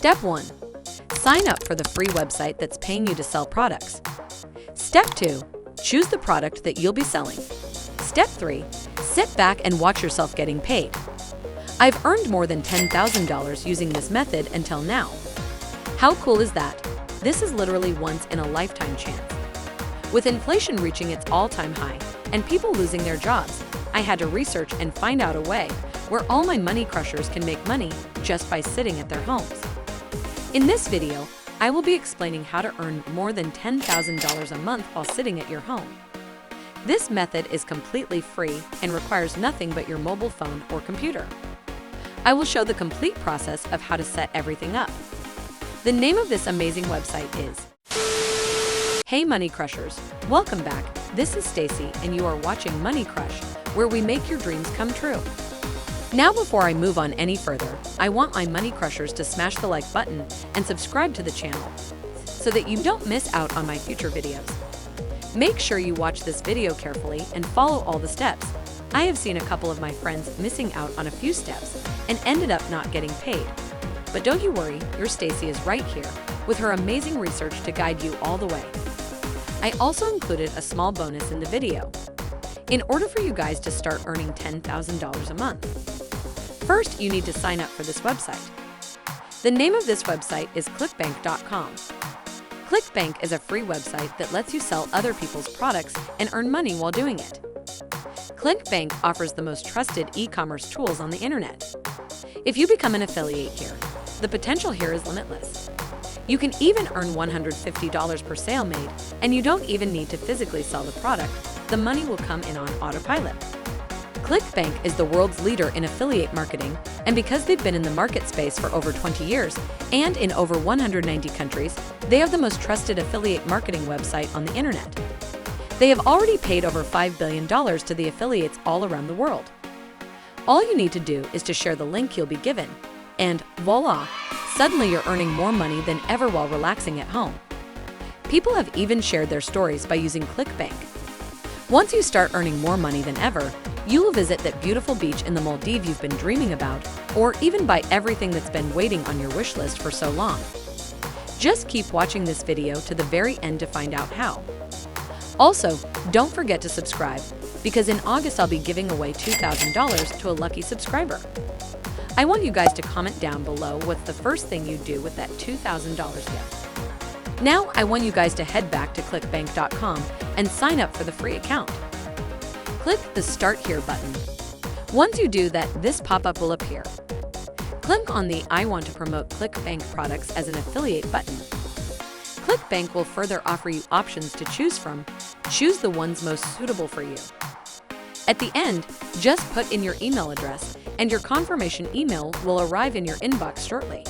Step 1. Sign up for the free website that's paying you to sell products. Step 2. Choose the product that you'll be selling. Step 3. Sit back and watch yourself getting paid. I've earned more than $10,000 using this method until now. How cool is that? This is literally once-in-a-lifetime chance. With inflation reaching its all-time high and people losing their jobs, I had to research and find out a way where all my money crushers can make money just by sitting at their homes. In this video, I will be explaining how to earn more than $10,000 a month while sitting at your home. This method is completely free and requires nothing but your mobile phone or computer. I will show the complete process of how to set everything up. The name of this amazing website is Hey Money Crushers, welcome back. This is Stacy and you are watching Money Crush, where we make your dreams come true. Now before I move on any further, I want my Money Crushers to smash the like button and subscribe to the channel so that you don't miss out on my future videos. Make sure you watch this video carefully and follow all the steps. I have seen a couple of my friends missing out on a few steps and ended up not getting paid. But don't you worry, your Stacy is right here with her amazing research to guide you all the way. I also included a small bonus in the video in order for you guys to start earning $10,000 a month. First, you need to sign up for this website. The name of this website is clickbank.com. ClickBank is a free website that lets you sell other people's products and earn money while doing it. ClickBank offers the most trusted e-commerce tools on the internet. If you become an affiliate here, the potential here is limitless. You can even earn $150 per sale made, and you don't even need to physically sell the product. The money will come in on autopilot. ClickBank is the world's leader in affiliate marketing, and because they've been in the market space for over 20 years and in over 190 countries, they have the most trusted affiliate marketing website on the internet. They have already paid over $5 billion to the affiliates all around the world. All you need to do is to share the link you'll be given, and voila, suddenly you're earning more money than ever while relaxing at home. People have even shared their stories by using ClickBank. Once you start earning more money than ever, you will visit that beautiful beach in the Maldives you've been dreaming about, or even buy everything that's been waiting on your wish list for so long. Just keep watching this video to the very end to find out how. Also, don't forget to subscribe, because in August I'll be giving away $2,000 to a lucky subscriber. I want you guys to comment down below what's the first thing you do with that $2,000 gift. Now I want you guys to head back to clickbank.com and sign up for the free account. Click the Start Here button. Once you do that, this pop-up will appear. Click on the I want to promote ClickBank products as an affiliate button. ClickBank will further offer you options to choose from. Choose the ones most suitable for you. At the end, just put in your email address and your confirmation email will arrive in your inbox shortly.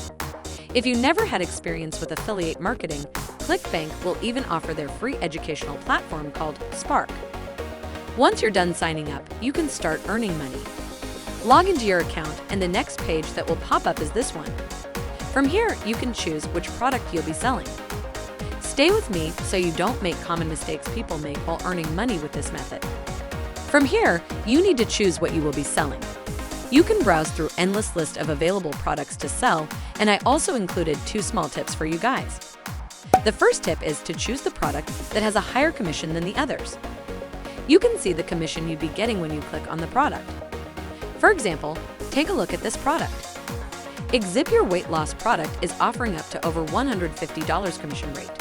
If you never had experience with affiliate marketing, ClickBank will even offer their free educational platform called Spark. Once you're done signing up, you can start earning money. Log into your account and the next page that will pop up is this one. From here, you can choose which product you'll be selling. Stay with me so you don't make common mistakes people make while earning money with this method. From here, you need to choose what you will be selling. You can browse through endless list of available products to sell, and I also included 2 small tips for you guys. The first tip is to choose the product that has a higher commission than the others. You can see the commission you'd be getting when you click on the product. For example, take a look at this product. Exip Your Weight Loss product is offering up to over $150 commission rate.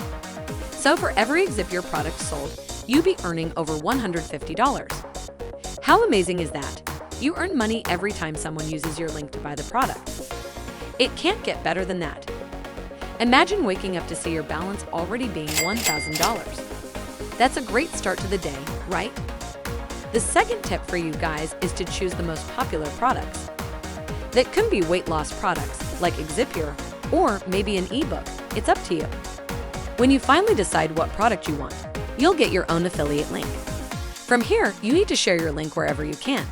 So for every Exip Your product sold, you'd be earning over $150. How amazing is that? You earn money every time someone uses your link to buy the product. It can't get better than that. Imagine waking up to see your balance already being $1,000. That's a great start to the day, right? The second tip for you guys is to choose the most popular products. That could be weight loss products like Exip Your, or maybe an ebook. It's up to you. When you finally decide what product you want, you'll get your own affiliate link. From here, you need to share your link wherever you can.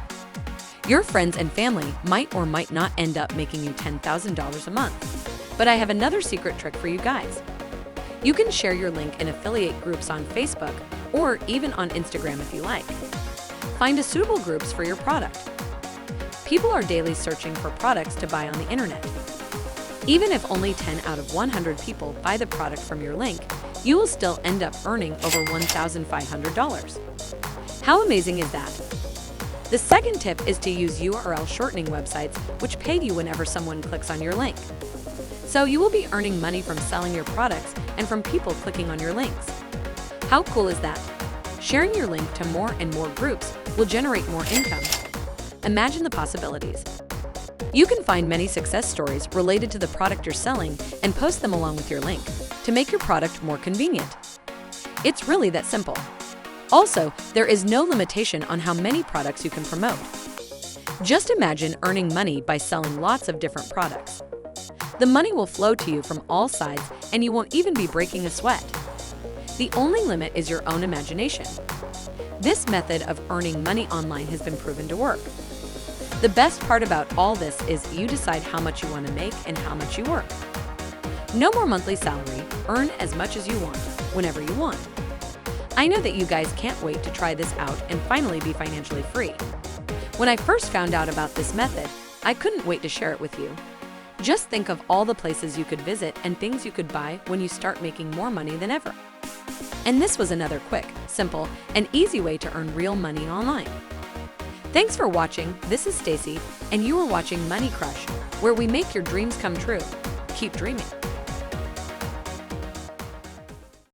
Your friends and family might or might not end up making you $10,000 a month. But I have another secret trick for you guys. You can share your link in affiliate groups on Facebook or even on Instagram if you like. Find a suitable groups for your product. People are daily searching for products to buy on the internet. Even if only 10 out of 100 people buy the product from your link, you will still end up earning over $1,500. How amazing is that? The second tip is to use URL shortening websites, which pay you whenever someone clicks on your link. So you will be earning money from selling your products and from people clicking on your links. How cool is that? Sharing your link to more and more groups will generate more income. Imagine the possibilities. You can find many success stories related to the product you're selling and post them along with your link to make your product more convenient. It's really that simple. Also, there is no limitation on how many products you can promote. Just imagine earning money by selling lots of different products. The money will flow to you from all sides and you won't even be breaking a sweat. The only limit is your own imagination. This method of earning money online has been proven to work. The best part about all this is you decide how much you want to make and how much you work. No more monthly salary, earn as much as you want, whenever you want. I know that you guys can't wait to try this out and finally be financially free. When I first found out about this method, I couldn't wait to share it with you. Just think of all the places you could visit and things you could buy when you start making more money than ever. And this was another quick, simple, and easy way to earn real money online. Thanks for watching. This is Stacy, and you are watching Money Crush, where we make your dreams come true. Keep dreaming.